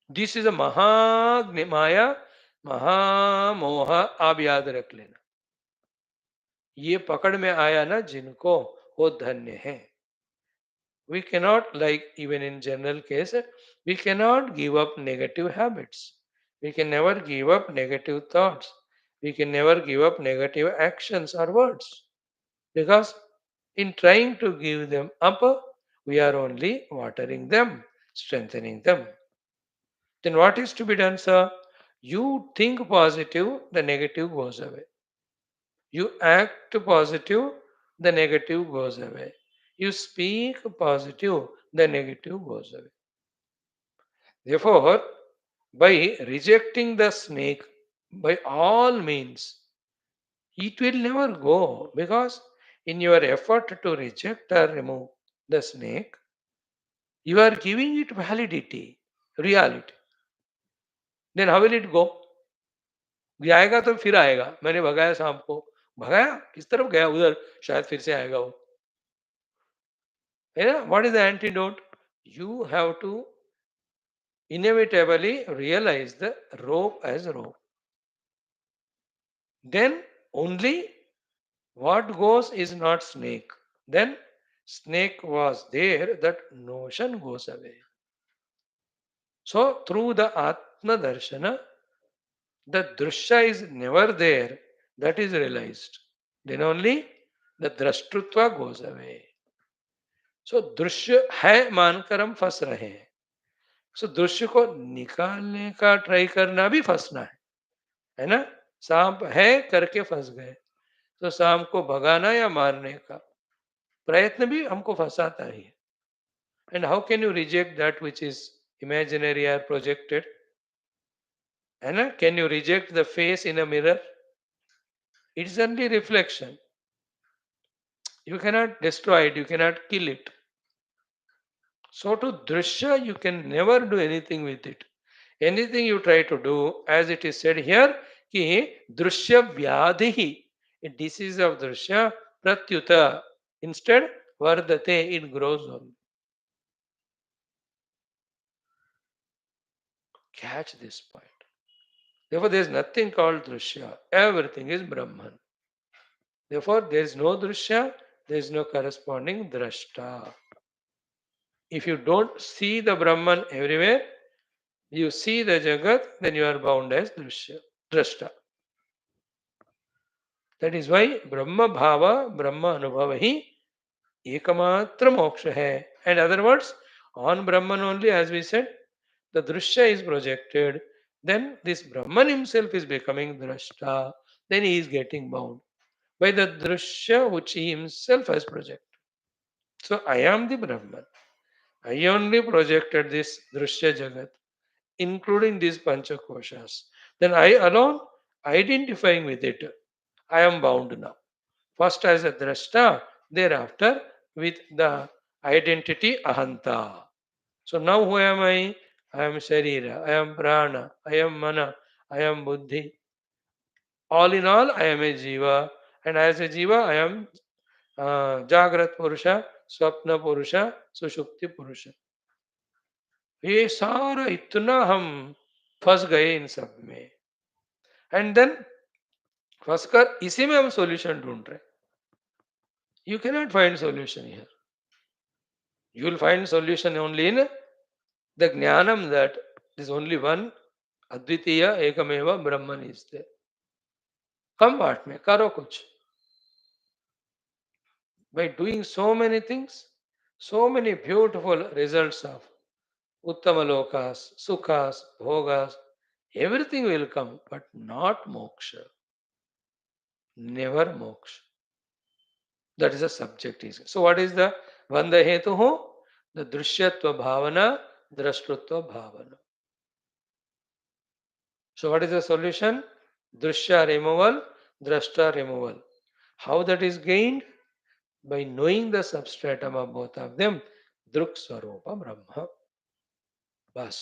[SPEAKER 1] This is a Maha Maya, Maha Moha, आप याद रख लेना. ये पकड़ में आया ना जिनको वो धन्य है. We cannot, like even in general case, we cannot give up negative habits. We can never give up negative thoughts. We can never give up negative actions or words. Because in trying to give them up, we are only watering them, strengthening them. Then what is to be done, sir? You think positive, the negative goes away. You act positive, the negative goes away. You speak positive, the negative goes away. Therefore, by rejecting the snake, by all means, it will never go, because in your effort to reject or remove the snake, you are giving it validity, reality. Then how will it go? जाएगा तो फिर आएगा. मैंने भगाया सांप को. भगाया किस तरफ गया? उधर. शायद फिर से आएगा वो. है ना? What is the antidote? You have to inevitably realize the rope as rope. Then only what goes is not snake. Then snake was there, that notion goes away. So through the Atma Darshana, the Drushya is never there, that is realized. Then only the Drashtutva goes away. So दृश्य है मानकर हम फंस रहे हैं. सो दृश्य को निकालने का ट्राई करना भी फंसना है ना. सांप है करके फंस गए, तो सांप को भगाना या मारने का प्रयत्न भी हमको फंसाता ही है. And how can you reject that which is imaginary और प्रोजेक्टेड, है ना. Can you reject the face in a mirror? It is only reflection. You cannot destroy it, you cannot kill it. So to drishya, you can never do anything with it. Anything you try to do, as it is said here, ki drishya vyadhi, a disease of drishya, pratyuta, instead vardate, it grows on. Catch this point. Therefore, there is nothing called drishya. Everything is Brahman. Therefore, there is no drishya, there is no corresponding drashta. If you don't see the Brahman everywhere, you see the Jagat, then you are bound as Drushya, Drashta. That is why Brahma Bhava, Brahma Anubhava hi Ekamatra Moksha hai. In other words, on Brahman only, as we said, the Drushya is projected, then this Brahman himself is becoming Drashta, then he is getting bound by the Drushya which he himself has projected. So I am the Brahman. I only projected this Drushya Jagat, including these Panchakoshas. Then I alone identifying with it. I am bound now. First as a Drashta, thereafter with the identity Ahanta. So now who am I? I am Sharira, I am Prana, I am Mana, I am Buddhi. All in all, I am a Jiva. And as a Jiva, I am Jagrat Purusha, Swapna Purusha, Sushupti Purusha. ये सारा इतना हम फंस गए इन सब में and then फंस कर इसी में हम सॉल्यूशन ढूंढ रहे you can not find solution here you will find solution only in the ज्ञानम दैट इज ओनली वन अद्वितीय एकमेव ब्रह्मन इज देयर कम पार्ट में करो कुछ by doing so many things so many beautiful results of uttama sukhas bhogas everything will come but not moksha never moksha. That is the subject. So, what is the Bandha Hetu? The Drushyatva Bhavana, Drashtrutva Bhavana. So, what is the solution? Drushya removal, Drashta removal. How that is gained? By knowing the substratum of both of them, Druk Swarupa Brahma. बस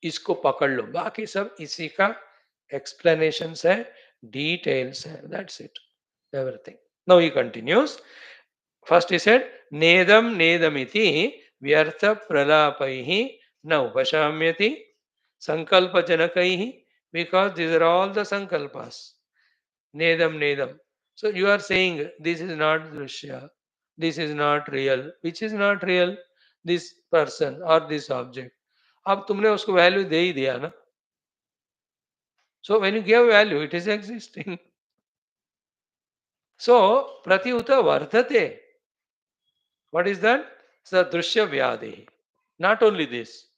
[SPEAKER 1] इसको पकड़ लो बाकी सब इसी का explanations है details है that's it everything now he continues First he said, Nedam Nedamiti Vyartha Pralapaihi Na Upashamyati Sankalpa Janakaihi, because these are all the Sankalpas. Nedam Nedam. So you are saying this is not Drushya, this is not real. Which is not real? This person or this object. अब तुमने उसको value दे ही दिया ना. So when you give value, it is existing. So Pratyuta Vardhate. What is that? Sadrushya Vyadi. Not only this.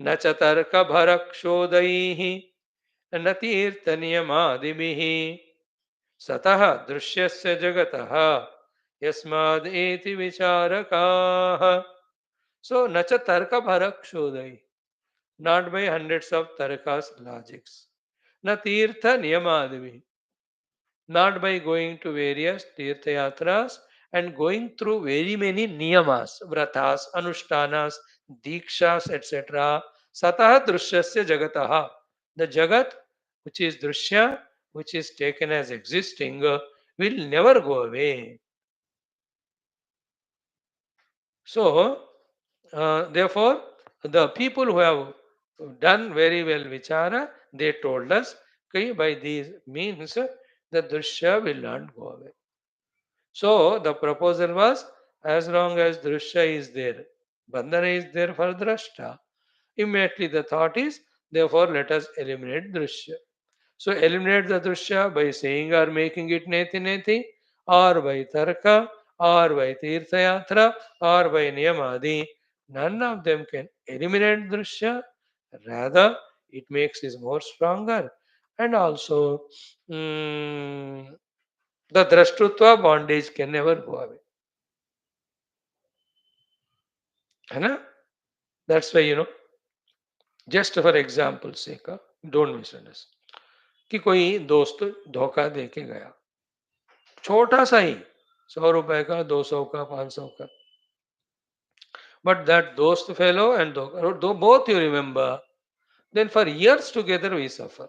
[SPEAKER 1] Nachatarka bharakshodaihi natirtaniyamadibihi sataha drushyasya jagataha yasmad eti vicharakaha. So nachatarka bharakshodai. Not by hundreds of tarkas logics. Natirtha niyamadibihi. Not by going to various tirtha yatras and going through very many niyamas, vratas, anushtanas, dikshas, etc. Satah drushyasya jagataha. The jagat, which is drushya, which is taken as existing, will never go away. So, therefore, the people who have done very well vichara, they told us, okay, by these means, the drushya will not go away. So the proposal was as long as Drushya is there, Bandhana is there for Drashta. Immediately the thought is, therefore let us eliminate Drushya. So eliminate the Drushya by saying or making it Neti Neti, or by Tarka, or by Tirthayatra, or by Niyamadi. None of them can eliminate Drushya. Rather, it makes it more stronger. And also, the Drashtrutva bondage can never go away. है ना? That's why just for example sake, don't misunderstand. कि कोई दोस्त धोखा दे के गया छोटा सा ही 100 रुपए का 200 का 500 का but that dost fellow and both you remember then for years together we suffer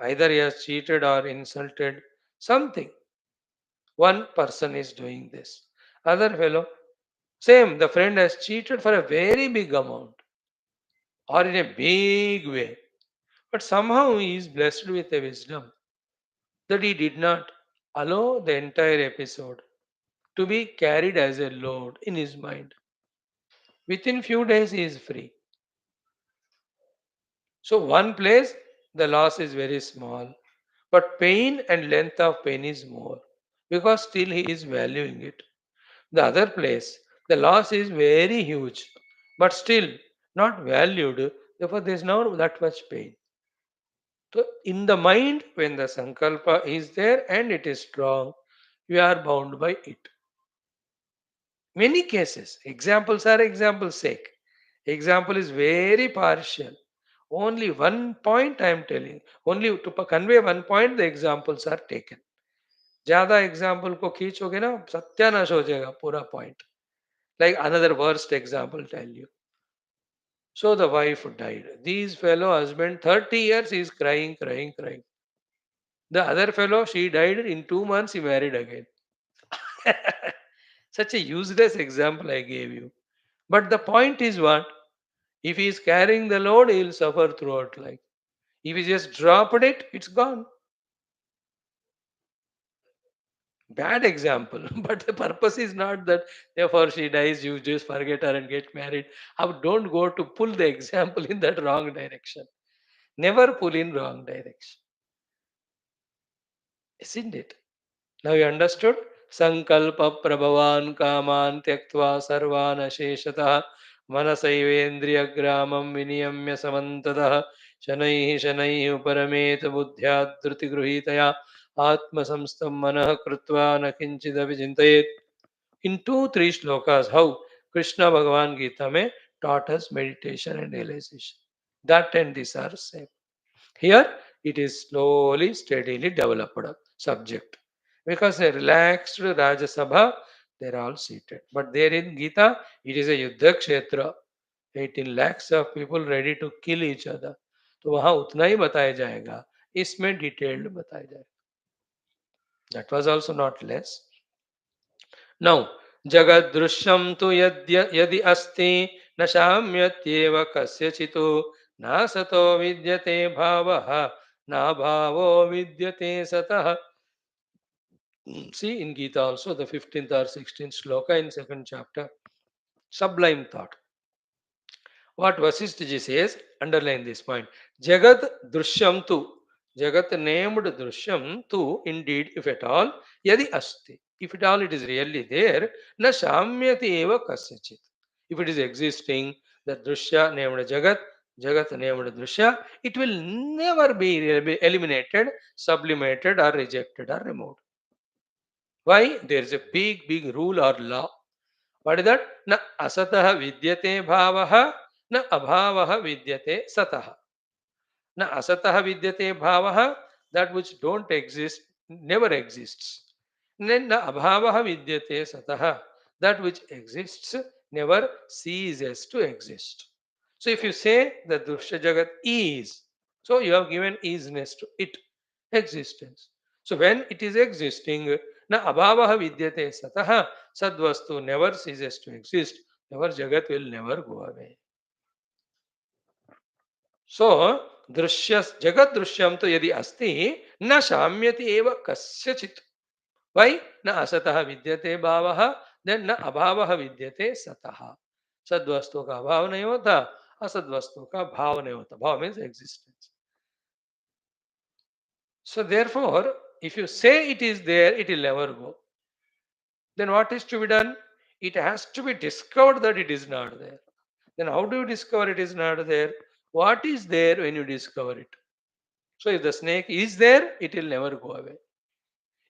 [SPEAKER 1] either he has cheated or insulted something one person is doing this other fellow same the friend has cheated for a very big amount or in a big way. But somehow he is blessed with a wisdom that he did not allow the entire episode to be carried as a load in his mind. Within few days he is free. So one place the loss is very small, but pain and length of pain is more because still he is valuing it. The other place the loss is very huge, but still not valued. Therefore, there is not that much pain. So, in the mind, when the sankalpa is there and it is strong, you are bound by it. Many cases, examples are examples sake. Example is very partial. Only one point I am telling. Only to convey one point, the examples are taken. ज्यादा example को खींचोगे ना सत्यानाश हो जाएगा पूरा point like another worst example tell you so the wife died. These fellow husband 30 years is crying. The other fellow she died in 2 months he married again. Such a useless example I gave you. But the point is what? If he is carrying the load, he will suffer throughout life. If he just dropped it, it's gone. Bad example. But the purpose is not that therefore she dies, you just forget her and get married. Don't go to pull the example in that wrong direction. Never pull in wrong direction. Isn't it? Now you understood? Sankalpa prabhavan kaman tyaktva sarvan asheshatah manasaivendriya gramam viniyamya samantadah shanaihi uparamet buddhya dhruti gruhitaya atma samstam manah krutva na kinchidapi chintayet. In 2 3 shlokas, how Krishna Bhagavan Gita mein taught us meditation and realization. That and this are same. Here it is slowly, steadily developed subject. Because a relaxed Raja Sabha, they are all seated. But there in Gita, it is a Yuddha Kshetra. 18 lakhs of people ready to kill each other. तो वहां उतना ही बताया जाएगा इसमें detailed बताया जाएगा that was also not less नौ जगदृश्यम तो यदि अस्ति न शाम्यत्येव कस्यचितो नासतो विद्यते भावः न भावो विद्यते सतः. See in Gita also the 15th or 16th shloka in second chapter. Sublime thought. What Vasishtha says, underline this point. Jagat Drishyam tu. Jagat named Drishyam tu, indeed, if at all, yadi asti. If at all it is really there, na shamyati eva kasyachit. If it is existing, the Drishya named Jagat, Jagat named Drishya, it will never be eliminated, sublimated, or rejected, or removed. Why? There is a big rule or law. What is that? Na asatah vidyate bhavaha, na abhavaha vidyate satah. Na asatah vidyate bhavaha, that which don't exist, never exists. Then na abhavaha vidyate satah, that which exists, never ceases to exist. So if you say that Drishya Jagat is, so you have given isness to it, existence. So when it is existing, na abhavaha vidyate satah, sadvastu never ceases to exist, never Jagat will never go away. So Jagat Drishyam to yadi asti, na shamyati eva kasyachit. Why? Na asatah vidyate bhavaha, then na abhavaha vidyate satah. सद्वस्तु का अभाव नहीं होता असद वस्तु का भाव नहीं होता भाव means existence. So therefore, if you say it is there, it will never go. Then what is to be done? It has to be discovered that it is not there. Then how do you discover it is not there? What is there when you discover it? So if the snake is there, it will never go away.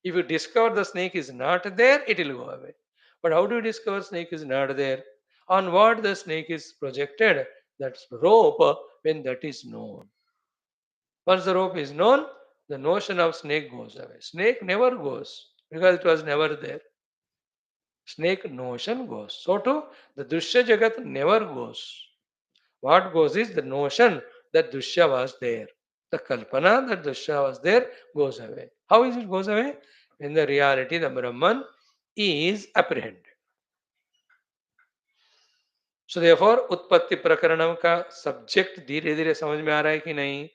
[SPEAKER 1] If you discover the snake is not there, it will go away. But how do you discover snake is not there? On what the snake is projected? That's rope when that is known. Once the rope is known, the notion of snake goes away. Snake never goes because it was never there. Snake notion goes. So too, the Drishya Jagat never goes. What goes is the notion that Drishya was there. The Kalpana that Drishya was there goes away. How is it goes away? When the reality, the Brahman, is apprehended. So therefore, उत्पत्ति प्रकरणम का subject धीरे धीरे समझ में आ रहा है कि नहीं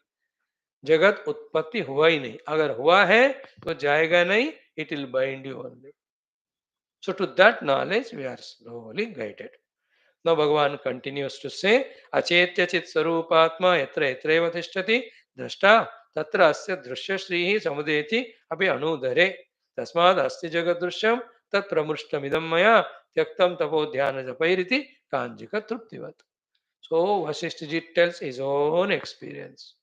[SPEAKER 1] जगत उत्पत्ति हुआ ही नहीं अगर हुआ है तो जाएगा नहीं it will bind you only. So to that knowledge we are slowly guided. Now Bhagavan continues to say achetya chit sarupatma yatra yatreva tishtati drashta tatra asya drushya shrihi samudeti api anudare tasmad asti jagat drishyam tat pramrushtamidam maya tyaktam tapo dhyana japairiti kanjika truptivat. So Vasishthaji tells his own experience.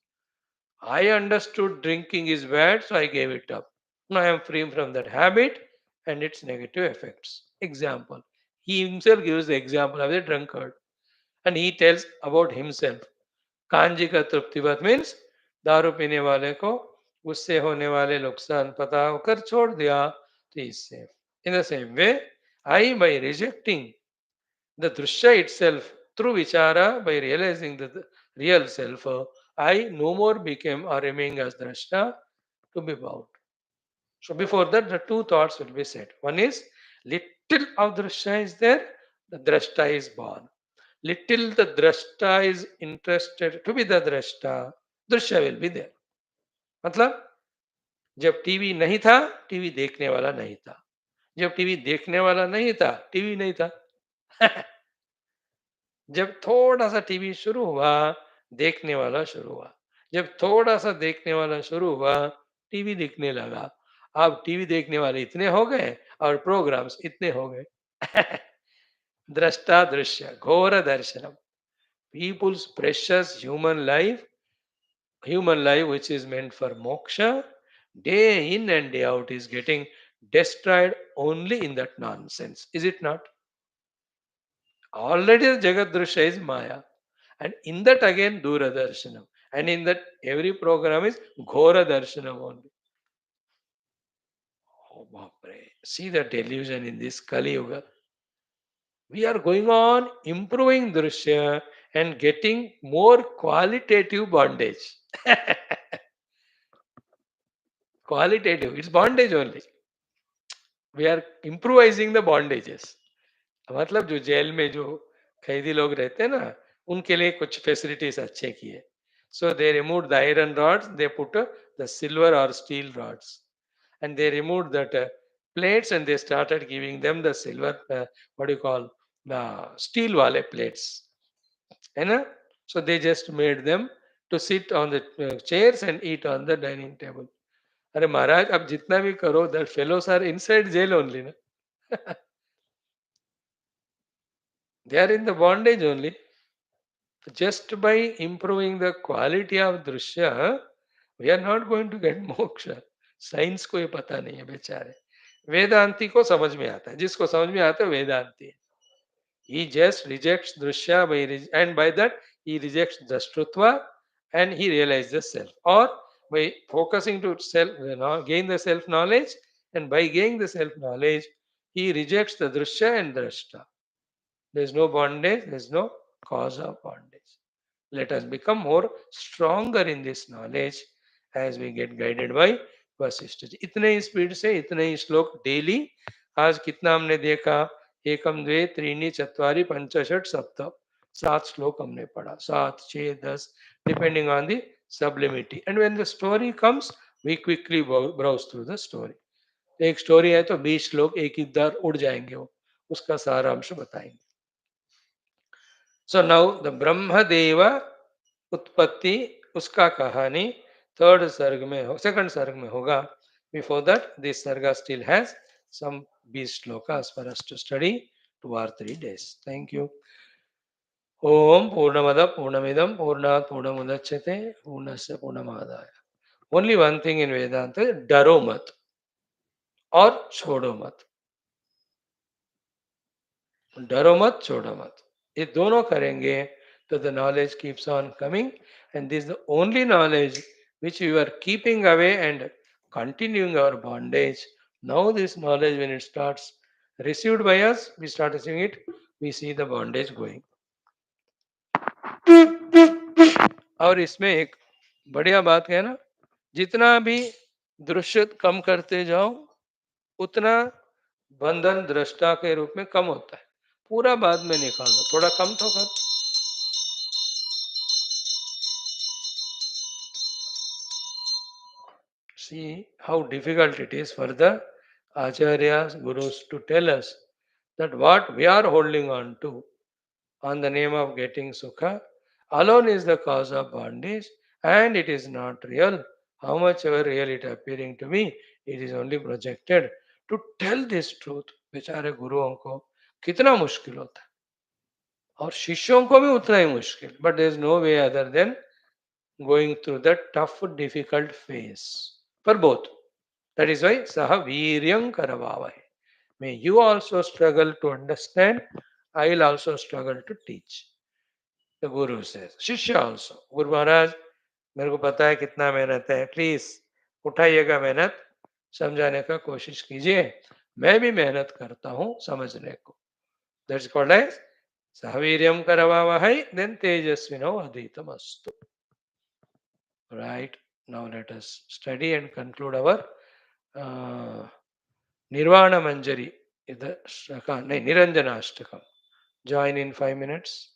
[SPEAKER 1] I understood drinking is bad, so I gave it up. Now I am free from that habit and its negative effects. Example. He himself gives the example of the drunkard and he tells about himself. Kanji का तृप्तिवत means दारू पीने वाले को उससे होने वाले नुकसान पता होकर छोड़ दिया तो is safe. In the same way, I by rejecting the drishya itself through vichara by realizing the real self, I no more became or remain as drashta to be bound. So before that, the two thoughts will be said. One is little of drashya is there, the drashta is born. Little the drashta is interested to be the drashta, drashya will be there. मतलब जब TV नहीं था, TV देखने वाला नहीं था. जब TV देखने वाला नहीं था, टीवी नहीं था. जब थोड़ा सा टीवी शुरू हुआ, देखने वाला शुरू हुआ. जब थोड़ा सा देखने वाला शुरू हुआ, टीवी दिखने लगा. अब टीवी देखने वाले इतने हो गए और प्रोग्राम्स इतने हो गए. दृष्टा दृश्य घोर दर्शनम. People's precious human life which is meant for moksha, day in and day out is getting destroyed only in that nonsense. Is it not? Already the Jagat Drishya is Maya. And in that again Dura Darshanam. And in that every program is Ghora Darshanam only. Oh, Bapre. See the delusion in this Kali Yuga. We are going on improving Drishya and getting more qualitative bondage. Qualitative, it's bondage only. We are improvising the bondages. मतलब जो jail में जो कैदी लोग रहते हैं ना उनके लिए कुछ फैसिलिटीज अच्छे किए. So they removed the iron rods, they put the silver or steel rods, and they removed that plates and they started giving them the silver, what do you call, the steel wale plates, है ना? So they just made them to sit on the chairs and eat on the dining table. अरे महाराज अब जितना भी करो that fellows are inside jail only ना. They are in the bondage only. Just by improving the quality of drishya, we are not going to get moksha. Science को ये पता नहीं है बेचारे. वेदांती को समझ में आता है. जिसको समझ में आता है वेदांती है. He just rejects drishya and by that he rejects the shrutva and he realizes the self. Or by focusing to self, gain the self knowledge, and by gaining the self knowledge, he rejects the drishya and drashta. There is no bondage, there is no cause of bondage. Let us become more stronger in this knowledge as we get guided by Vashishtha ji. इतने ही speed से इतने ही श्लोक daily. आज कितना हमने देखा? एकम द्वे त्रीणि चत्वारि पंच षट सप्त. 7 श्लोक हमने पढ़ा. 7, 6, 10 depending on the sublimity. And when the story comes, we quickly browse through the story. एक स्टोरी है तो 20 श्लोक एक इधर उड़ जाएंगे, वो उसका सारांश बताएंगे. So now the Brahmadeva उत्पत्ति उसका कहानी थर्ड सर्ग में हो, सेकंड सर्ग में होगा. बिफोर दैट दिस सर्ग still has some 20 shlokas for us to study 2 or 3 days. Thank you. Om Purnamada Purnamidam Purnat Purnamudachyate Purnasya Purnamadaya. Only one thing in Vedanta, डरो मत और छोड़ो मत. डरो मत छोड़ो मत, ये दोनों करेंगे तो the knowledge keeps on coming. And this the only knowledge which we were keeping away and continuing our bondage. Now this knowledge when it starts received by us, we start receiving it, we see the bondage going. और इसमें एक बढ़िया बात है ना, जितना भी दृश्य कम करते जाओ उतना बंधन दृष्टा के रूप में कम होता है. पूरा बाद में निकालो, थोड़ा कम तो कर. See how difficult it is for the acharyas, gurus to tell us that what we are holding on to on the name of getting sukha alone is the cause of bondage and it is not real. How much ever real it appearing to me, it is only projected. To tell this truth, बेचारे गुरुओं को कितना मुश्किल होता है. और शिष्यों को भी उतना ही मुश्किल. But there is no way other than going through the tough, difficult phase for both. That is why Saha Viryam Karavavai. May you also struggle to understand. I will also struggle to teach. The Guru says. Shishya also. Guru Maharaj, मेरे को पता है कितना मेहनत है. Please उठाइएगा मेहनत, समझाने का कोशिश कीजिए. मैं भी मेहनत करता हूँ समझने को. That's called as Sahaviryam Karavavai. Then Tejasvino Adhitamastu. Right. Now let us study and conclude our uh, Nirvana Manjari. Niranjana Ashtakam. Join in 5 minutes.